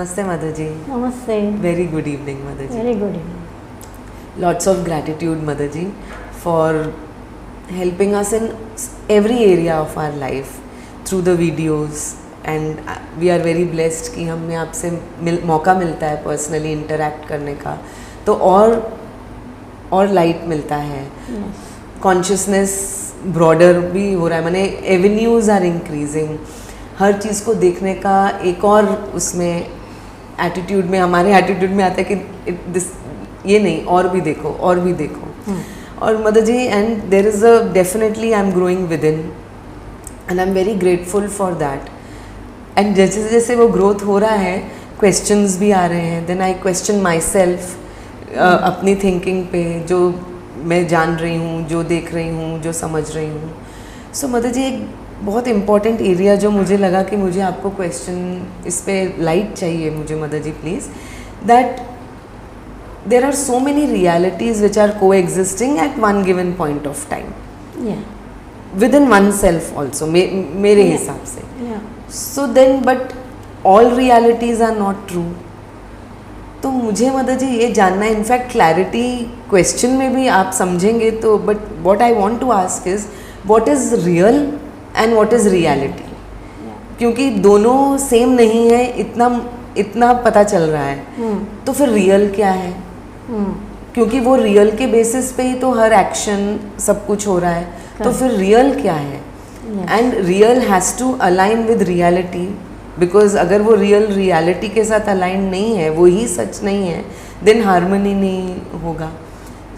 Namaste, Mother ji. Namaste. Very good evening, Mother ji. Very good evening. Lots of gratitude, Mother ji, for helping us in every area of our life through the videos. And we are very blessed कि हमें आपसे मौका मिलता है personally interact करने का, तो और लाइट मिलता है, कॉन्शियसनेस ब्रॉडर भी हो रहा है, माने एवेन्यूज़ आर इंक्रीजिंग, हर चीज़ को देखने का एक और उसमें एटीट्यूड में, हमारे एटीट्यूड में आता है कि ये नहीं, और भी देखो और भी देखो. और mother ji, and there is a definitely I am growing within and I am very grateful for that. And जैसे जैसे वो ग्रोथ हो रहा है, क्वेश्चंस भी आ रहे हैं, then I question myself अपनी थिंकिंग पे, जो मैं जान रही हूँ, जो देख रही हूँ, जो समझ रही हूँ. सो मदर जी, एक बहुत इम्पॉर्टेंट एरिया जो मुझे लगा कि मुझे आपको क्वेश्चन, इस पे लाइट चाहिए मुझे mother ji please, that there are so many realities which are coexisting at one given point of time within oneself also, मेरे हिसाब से. So then but all realities are not true. तो मुझे mother जी ये जानना है, in fact clarity question में भी आप समझेंगे तो, but what I want to ask is what is real and what is reality, क्योंकि दोनों सेम नहीं है, इतना पता चल रहा है. तो फिर रियल क्या है? क्योंकि वो रियल के बेसिस पे ही तो हर एक्शन सब कुछ हो रहा है, तो फिर रियल क्या है? And real has to align with reality, because अगर वो रियल रियलिटी के साथ अलाइन नहीं है, वो ही सच नहीं है, देन हार्मनी नहीं होगा.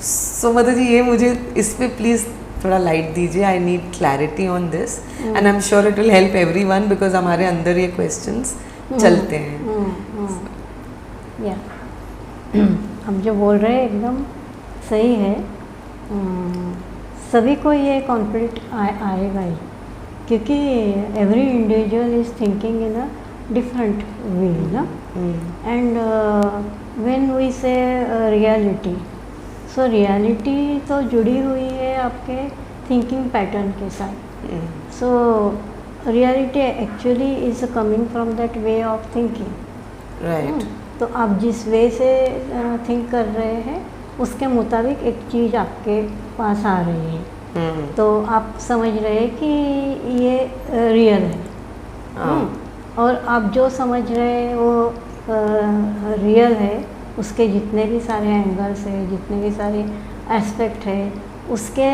सो मदर जी, ये मुझे इस पे प्लीज़ थोड़ा लाइट दीजिए. I need clarity on this and I am sure it will help everyone, because हमारे अंदर ये क्वेश्चंस चलते हैं. हम जो बोल रहे हैं एकदम सही है. सभी को ये कॉन्फ्लिक्ट आएगा ही, क्योंकि every individual is thinking in a different way ना. एंड व्हेन वी से रियलिटी, सो रियलिटी तो जुड़ी हुई है आपके थिंकिंग पैटर्न के साथ. So reality actually is coming from that way of thinking, right. तो आप जिस वे से थिंक कर रहे हैं उसके मुताबिक एक चीज़ आपके पास आ रही है. तो आप समझ रहे हैं कि ये रियल है. और आप जो समझ रहे हैं वो रियल है, उसके जितने भी सारे एंगल्स हैं, जितने भी सारे एस्पेक्ट है, उसके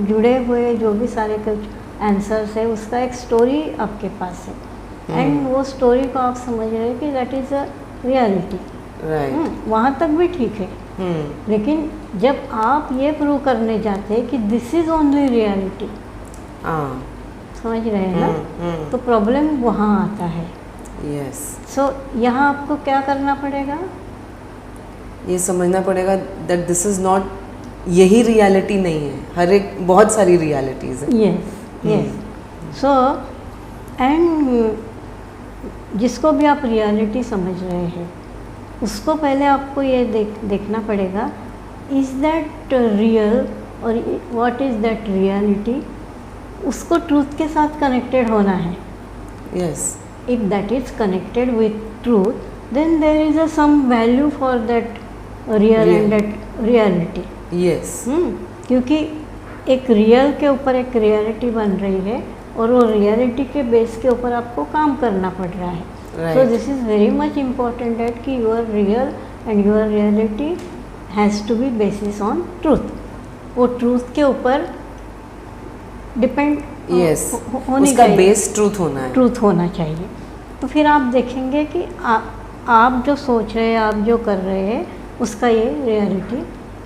जुड़े हुए जो भी सारे कुछ आंसर्स है, उसका एक स्टोरी आपके पास है. एंड वो स्टोरी को आप समझ रहे हैं कि दैट इज़ अ रियलिटी. वहाँ तक भी ठीक है. लेकिन जब आप ये प्रूव करने जाते हैं कि दिस इज ओनली रियलिटी, समझ रहे हैं ना, तो प्रॉब्लम वहाँ आता है. यस. सो यहाँ आपको क्या करना पड़ेगा? ये समझना पड़ेगा दैट दिस इज नॉट, यही रियलिटी नहीं है, हर एक बहुत सारी रियलिटीज है. यस. सो एंड जिसको भी आप रियलिटी समझ रहे हैं, उसको पहले आपको ये देखना पड़ेगा, इज़ दैट रियल और व्हाट इज़ दैट रियलिटी. उसको ट्रूथ के साथ कनेक्टेड होना है. Yes. If that is connected with truth, then there is a some value for that real and that reality. Yes. क्योंकि एक रियल के ऊपर एक रियलिटी बन रही है, और वो रियलिटी के बेस के ऊपर आपको काम करना पड़ रहा है. Right. So this is very much important that कि your real and your reality has to be basis on truth. वो truth के ऊपर डिपेंड होनी उसका बेस ट्रूथ होना है. ट्रूथ होना चाहिए. तो फिर आप देखेंगे कि आप जो सोच रहे हैं, आप जो कर रहे हैं, उसका ये रियलिटी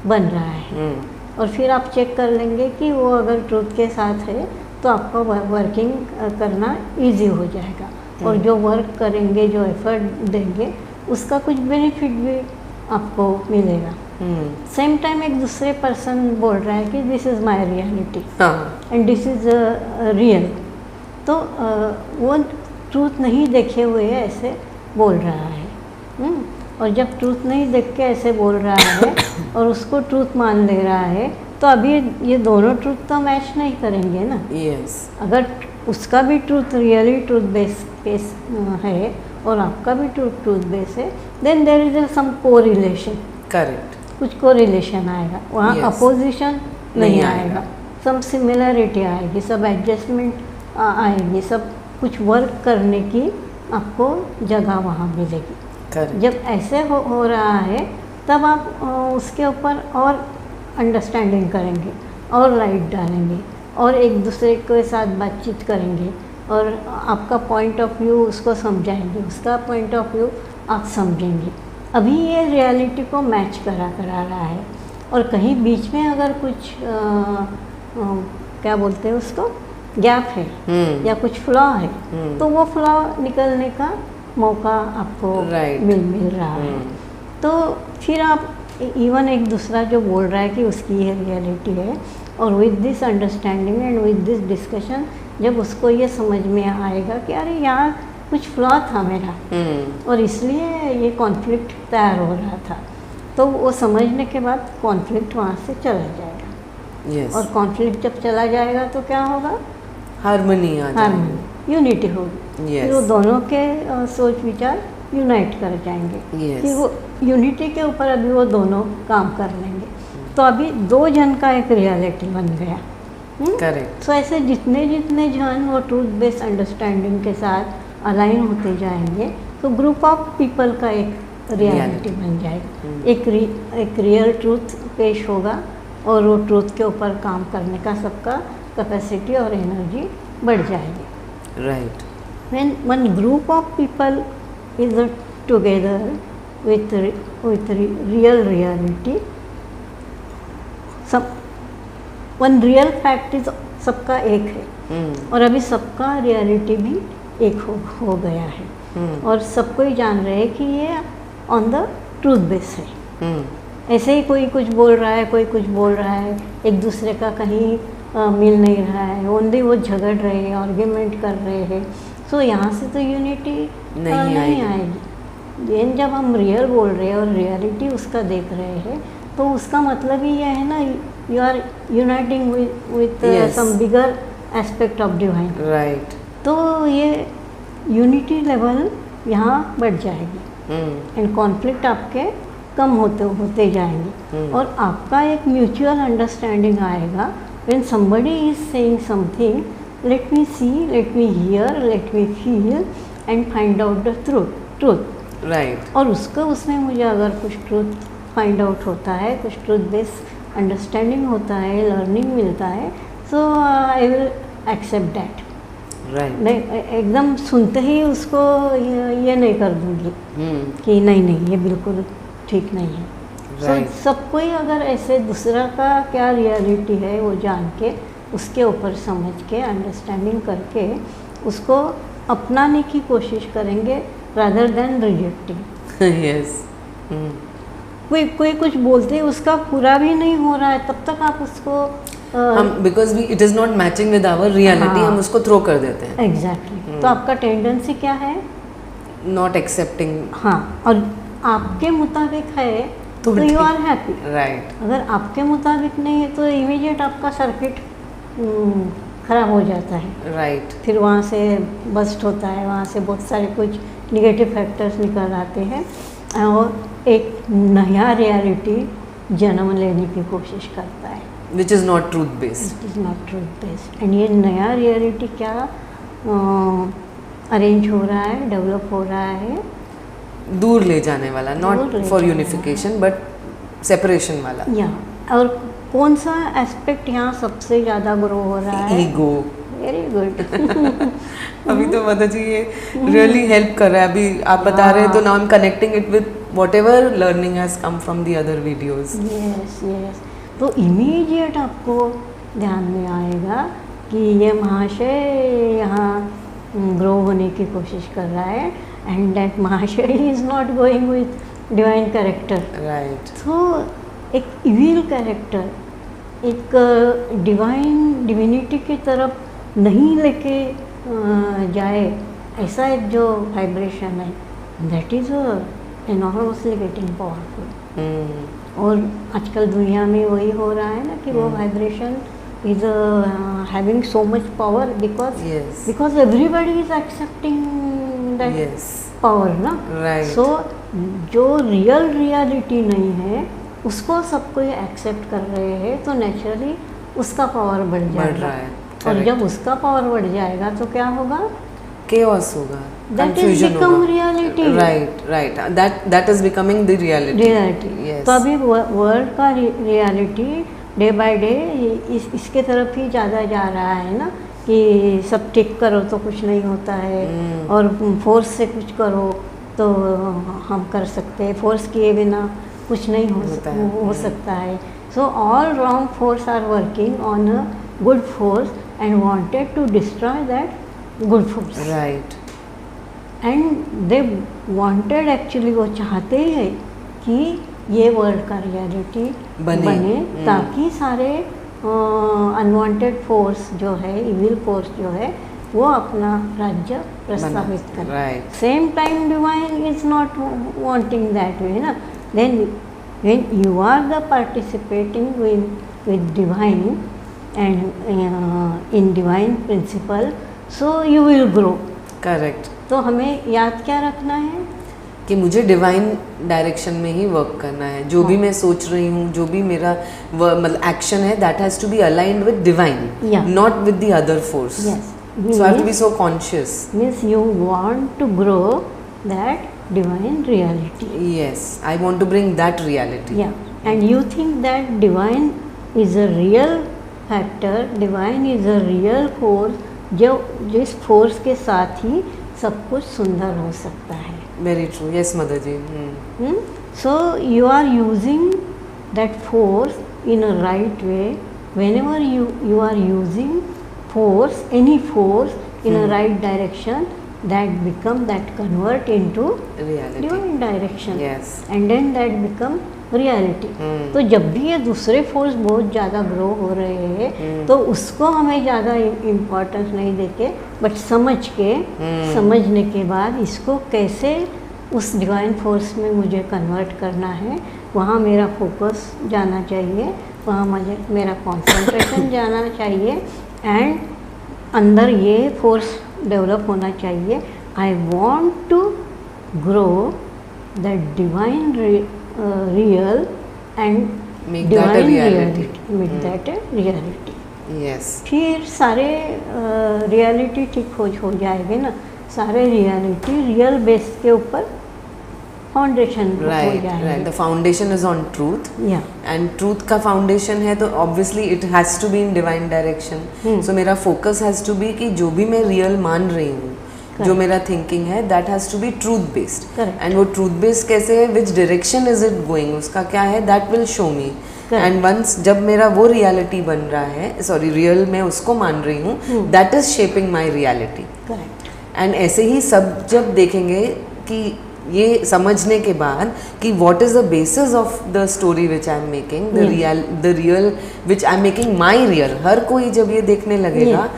बन रहा है. और फिर आप चेक कर लेंगे कि वो अगर ट्रूथ के साथ है तो आपको वर्किंग करना इजी हो जाएगा. और जो वर्क करेंगे, जो एफर्ट देंगे, उसका कुछ बेनिफिट भी आपको मिलेगा. सेम टाइम एक दूसरे पर्सन बोल रहा है कि this is my reality and this is real, तो वो ट्रूथ नहीं देखे हुए ऐसे बोल रहा है. और जब ट्रूथ नहीं देख के ऐसे बोल रहा है और उसको ट्रूथ मान ले रहा है, तो अभी ये दोनों ट्रूथ तो मैच नहीं करेंगे ना. यस. अगर उसका भी ट्रूथ रियली ट्रूथ बेस है और आपका भी ट्रूथ बेस है, then there is some correlation, correct, कुछ कोरिलेशन आएगा वहाँ, Yes. अपोजिशन नहीं नहीं आएगा, सब सिमिलरिटी आएगी, सब एडजस्टमेंट आएगी, सब कुछ वर्क करने की आपको जगह वहाँ मिलेगी। करेक्ट, जब ऐसे हो रहा है तब आप उसके ऊपर और अंडरस्टैंडिंग करेंगे और लाइट डालेंगे और एक दूसरे के साथ बातचीत करेंगे और आपका पॉइंट ऑफ व्यू उसको समझाएंगे, उसका पॉइंट ऑफ व्यू आप समझेंगे। अभी ये रियलिटी को मैच करा रहा है और कहीं बीच में अगर कुछ क्या बोलते हैं उसको, गैप है या कुछ फ्लॉ है, तो वो फ्लॉ निकलने का मौका आपको Right. मिल रहा है। तो फिर आप इवन एक दूसरा जो बोल रहा है कि उसकी ये रियलिटी है, और with this understanding and with this discussion जब उसको ये समझ में आएगा कि अरे यहाँ कुछ फ्लॉ था मेरा और इसलिए ये कॉन्फ्लिक्ट तैयार हो रहा था, तो वो समझने के बाद कॉन्फ्लिक्ट वहाँ से चला जाएगा। यस, और कॉन्फ्लिक्ट जब चला जाएगा तो क्या होगा, हार्मनी आ जाएगी, हार्मनी, यूनिटी होगी। Yes. फिर वो दोनों के सोच विचार यूनाइट कर जाएंगे। Yes. फिर वो यूनिटी के ऊपर अभी वो दोनों काम कर लेंगे, तो अभी दो जन का एक रियलिटी बन गया। करेक्ट, तो ऐसे जितने जितने जन वो ट्रूथ बेस्ड अंडरस्टैंडिंग के साथ अलाइन होते जाएंगे तो ग्रुप ऑफ पीपल का एक रियलिटी बन जाएगा, एक रियल ट्रूथ पेश होगा और वो ट्रूथ के ऊपर काम करने का सबका कैपेसिटी और एनर्जी बढ़ जाएगी। Right, When one group of people is together with real reality, सब one real fact is सबका एक है और अभी सबका रियलिटी भी एक हो गया है और सबको ही जान रहे हैं कि ये ऑन द ट्रूथ बेस है। ऐसे ही कोई कुछ बोल रहा है, कोई कुछ बोल रहा है, एक दूसरे का कहीं मिल नहीं रहा है, ओनली वो झगड़ रहे हैं, आर्ग्यूमेंट कर रहे हैं, सो यहाँ से तो यूनिटी नहीं आएगी। लेकिन जब हम रियल बोल रहे हैं और रियलिटी उसका देख रहे हैं तो उसका मतलब ही यह है ना, you are uniting with some bigger aspect of divine. Right, तो ये यूनिटी लेवल यहाँ बढ़ जाएगी एंड कॉन्फ्लिक्ट आपके कम होते जाएंगे और आपका एक म्यूचुअल अंडरस्टैंडिंग आएगा। When somebody is saying something, let me see, let me hear, let me feel and find out the truth. Right, और उसमें मुझे अगर कुछ ट्रूथ फाइंड आउट होता है, कुछ ट्रूथ बेस्ड अंडरस्टैंडिंग होता है, लर्निंग मिलता है, so I will accept that. Right, नहीं एकदम सुनते ही उसको ये नहीं कर दूंगी कि नहीं ये बिल्कुल ठीक नहीं है। Right. सबको ही अगर ऐसे दूसरा का क्या रियलिटी है वो जान के उसके ऊपर समझ के अंडरस्टैंडिंग करके उसको अपनाने की कोशिश करेंगे रादर देन रिजेक्टिंग। यस, कोई कुछ बोलते हैं उसका पूरा भी नहीं हो रहा है तब तक आप उसको हम because it is not matching with our reality, हम उसको थ्रो कर देते हैं। एग्जैक्टली, तो आपका टेंडेंसी क्या है, नॉट एक्सेप्टिंग। हाँ, और आपके मुताबिक है तो यू आर हैप्पी। राइट, अगर आपके मुताबिक नहीं है तो इमीडिएट आपका सर्किट ख़राब हो जाता है। राइट, फिर वहाँ से बस्ट होता है, वहाँ से बहुत सारे कुछ निगेटिव फैक्टर्स निकल आते हैं और एक नया रियलिटी जन्म लेने की कोशिश करता है, which is not truth based. It is not truth based. And ये नया रियलिटी क्या अरेंज हो रहा है, डेवलप हो रहा है, दूर ले जाने वाला, not for unification but separation वाला। या और कौन सा एस्पेक्ट यहाँ सबसे ज़्यादा ग्रो हो रहा है, ईगो। Very good. अभी तो माता जी ये रियली हेल्प कर रहा है। अभी आप बता रहे हैं तो now I am connecting it with whatever learning has come from the other videos. Yes yes, तो इमीडिएट आपको ध्यान में आएगा कि ये महाशय यहाँ ग्रो होने की कोशिश कर रहा है एंड दैट महाशय is not going with divine character. Right, तो एक इविल कैरेक्टर, एक डिविनिटी की तरफ नहीं लेके जाए, ऐसा एक जो वाइब्रेशन है, that is enormously getting powerful. और आजकल दुनिया में वही हो रहा है ना कि वो vibration is having so much power because Yes. because everybody is accepting that Yes. Power ना। Right. सो जो रियल रियलिटी नहीं है उसको सब कोई एक्सेप्ट कर रहे हैं, तो नेचुरली उसका पावर बढ़ बढ़ जाएगा। रहा है, और correct. जब उसका पावर बढ़ जाएगा तो क्या होगा? chaos होगा, That is confusion become होगा. reality. Right. That is becoming the reality. Reality. Yes. तो अभी वर्ल्ड का रियलिटी डे बाय डे इसके तरफ ही ज़्यादा जा रहा है ना, कि सब ठीक करो तो कुछ नहीं होता है, और फोर्स से कुछ करो तो हम कर सकते हैं, फोर्स किए बिना कुछ नहीं होता है। हो सकता है। So all wrong force are working on a good force and wanted to destroy that good force. Right. And they wanted, actually वो चाहते हैं कि ये वर्ल्ड का रियलिटी बने ताकि सारे अनवांटेड फोर्स जो है, इविल फोर्स जो है, वो अपना राज्य प्रस्तावित करें। Right. Same time divine is not wanting that way ना। Then when you are the participating with divine and in divine principle, so you will grow. Correct. तो हमें याद क्या रखना है कि मुझे डिवाइन डायरेक्शन में ही वर्क करना है। जो भी मैं सोच रही हूँ, जो भी मेरा मतलब एक्शन है, that has to be aligned with divine, Yeah. Not with the other force. Yes. So I have to be so conscious. means you want to grow that divine reality. Yes, I want to bring that reality. Yeah, and you think that divine is a real factor, divine is a real force, जो जिस force के साथ ही सब कुछ सुंदर हो सकता है। Very true. Yes, mother ji. So you are using that force in a right way. Whenever you are using force, any force in a right direction, that convert into Reality. divine direction. Yes. And then that become reality. तो जब भी ये दूसरे force बहुत ज़्यादा grow हो रहे हैं तो उसको हमें ज़्यादा इम्पोर्टेंस नहीं देके, बट समझने के बाद इसको कैसे उस डिवाइन फोर्स में मुझे कन्वर्ट करना है, वहाँ मेरा फोकस जाना चाहिए, वहाँ मेरा कंसंट्रेशन जाना चाहिए, एंड अंदर ये फोर्स डेवलप होना चाहिए। I want to grow that divine real and Make that a reality. Make that reality. Yes. फिर सारे रियलिटी ठीक हो जाएंगे ना, सारे रियलिटी रियल बेस के ऊपर फाउंडेशन हो Right. जाएंगे। The foundation is on truth. या एंड ट्रूथ का फाउंडेशन है तो obviously it has to be in divine direction. So मेरा फोकस हैज़ टू बी कि जो भी मैं रियल मान रही हूँ, जो मेरा थिंकिंग है, that has to be truth based. Correct. And वो ट्रूथ बेस्ड कैसे है, which direction is it going, उसका क्या है, that will show me. And once जब मेरा वो रियलिटी बन रहा है, सॉरी रियल मैं उसको मान रही हूँ, that is shaping my reality. Correct. And ऐसे ही सब जब देखेंगे कि ये समझने के बाद कि what is the basis of the story which I am making, the real which I am making my real, हर कोई जब ये देखने लगेगा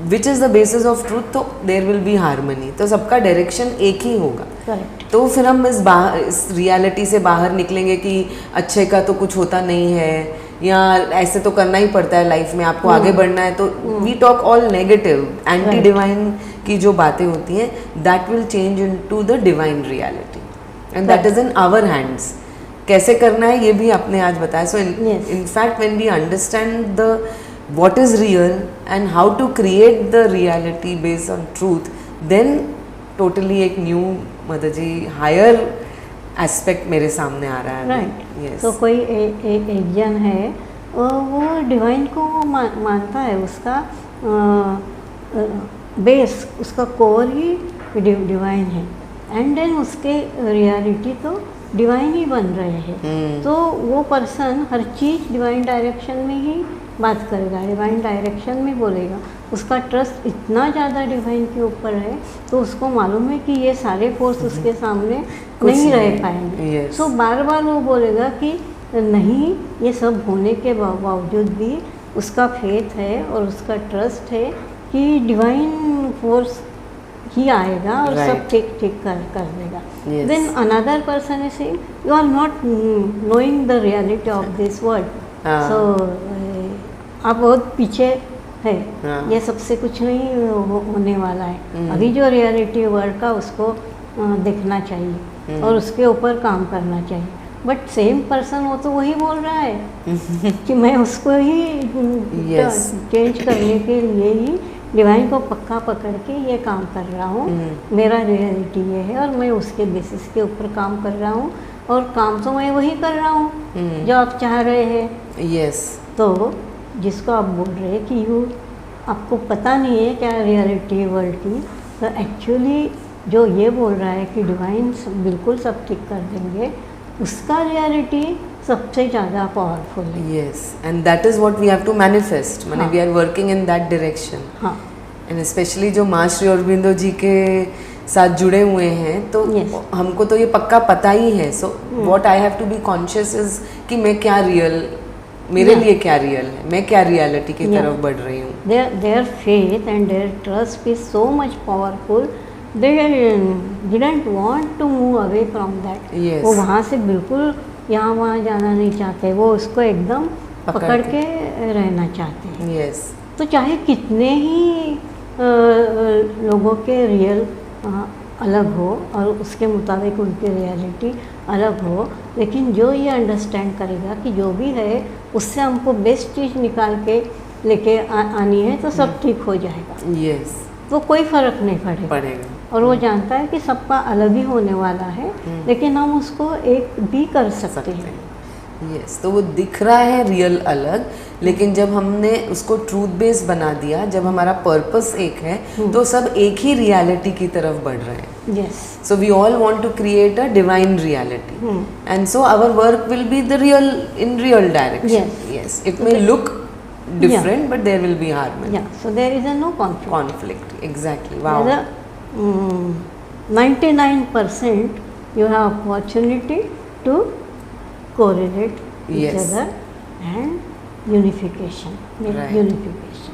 which is the basis of truth, तो देयर विल बी हारमनी, तो सबका डायरेक्शन एक ही होगा। करेक्ट। तो फिर हम इस रियलिटी से बाहर निकलेंगे कि अच्छे का तो कुछ होता नहीं है, या ऐसे तो करना ही पड़ता है लाइफ में, आपको आगे बढ़ना है, तो we talk all negative, anti divine की जो बातें होती हैं, that will change into the divine reality, and that is in our hands. कैसे करना है ये भी आपने आज बताया। So in fact when we understand the what is real and how to create the reality based on truth, then totally एक new mother जी higher aspect मेरे सामने आ रहा है। राइट। Yes. तो कोई एक जन है, वो डिवाइन को मानता है, उसका बेस, उसका कोर ही डिवाइन है, एंड देन उसके रियलिटी तो डिवाइन ही बन रहे हैं। तो वो पर्सन हर चीज़ डिवाइन डायरेक्शन में ही बात करेगा, डिवाइन डायरेक्शन में बोलेगा, उसका ट्रस्ट इतना ज़्यादा डिवाइन के ऊपर है, तो उसको मालूम है कि ये सारे फोर्स उसके सामने नहीं रह पाएंगे। सो बार बार वो बोलेगा कि नहीं, ये सब होने के बावजूद भी उसका फेथ है और उसका ट्रस्ट है कि डिवाइन फोर्स ही आएगा और सब ठीक कर देगा। Then another person is saying you are not knowing the reality of this world, so आप बहुत पीछे है, ये सबसे कुछ नहीं होने वाला है। अभी जो रियलिटी वर्ल्ड का उसको देखना चाहिए और उसके ऊपर काम करना चाहिए। बट सेम पर्सन वो तो वही बोल रहा है कि मैं उसको ही Yes. चेंज करने के लिए ही डिवाइन को पक्का पकड़ के ये काम कर रहा हूँ। मेरा रियलिटी ये है और मैं उसके बेसिस के ऊपर काम कर रहा हूँ और काम तो मैं वही कर रहा हूँ जो आप चाह रहे हैं। यस तो जिसको आप बोल रहे हैं कि यू आपको पता नहीं है क्या रियलिटी वर्ल्ड की, तो एक्चुअली जो ये बोल रहा है कि डिवाइन बिल्कुल सब ठीक कर देंगे, उसका रियलिटी सबसे ज़्यादा पावरफुल है। yes, and that is what we have to manifest. माने हाँ. we are working in that direction. हाँ And especially जो माँ श्री अरबिंदो जी के साथ जुड़े हुए हैं, तो Yes. हमको तो ये पक्का पता ही है. So what I have to be conscious is कि मैं क्या रियल, मेरे Yeah. लिए क्या रियल है, मैं क्या रियलिटी की Yeah. तरफ बढ़ रही हूँ. their faith and their trust is so much powerful. They didn't want to move away from that. Yes. वो वहाँ से बिल्कुल यहाँ वहाँ जाना नहीं चाहते, वो उसको एकदम पकड़ के रहना चाहते हैं। Yes. तो चाहे कितने ही लोगों के रियल अलग हो और उसके मुताबिक उनकी रियलिटी अलग हो, लेकिन जो ये अंडरस्टैंड करेगा कि जो भी है उससे हमको बेस्ट चीज़ निकाल के लेके आनी है, तो सब ठीक हो जाएगा। Yes. तो कोई फ़र्क नहीं पड़ेगा। और वो जानता है कि सबका अलग ही होने वाला है, लेकिन हम उसको एक भी कर सकते हैं। यस, तो वो दिख रहा है रियल अलग, लेकिन जब हमने उसको ट्रूथ बेस बना दिया, जब हमारा पर्पस एक है, तो सब एक ही रियलिटी की तरफ बढ़ रहे हैं। Yes, so we all want to create a divine reality, and so our work will be the real in real direction. Yes, it may look different, but there will be harmony. Yeah, so there is a no conflict. Conflict, exactly. Wow. 99% you have opportunity to correlate each Yes. other and unification. Right. Unification.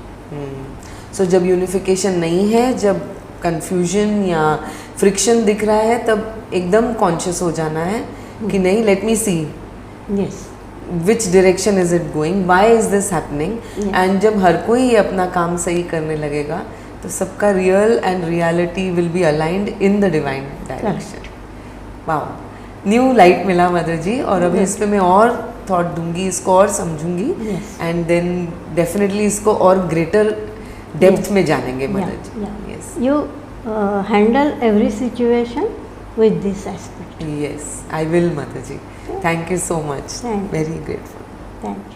So जब unification नहीं है, जब confusion या friction दिख रहा है, तब एकदम कॉन्शियस हो जाना है कि नहीं, let me see Yes. which direction is it going, why is this happening. Yes. And जब हर कोई अपना काम सही करने लगेगा, तो सबका real and reality will be aligned in the divine direction. Wow, new light मिला मदर जी, और अभी Yes. इस पे मैं और थॉट दूंगी, इसको और समझूंगी, Yes. एंड देन डेफिनेटली इसको और ग्रेटर डेप्थ में जानेंगे mother ji. Yes You handle every situation with this aspect. Yes, I will mother ji. Thank you so much, Thank you. Very grateful. Thank you.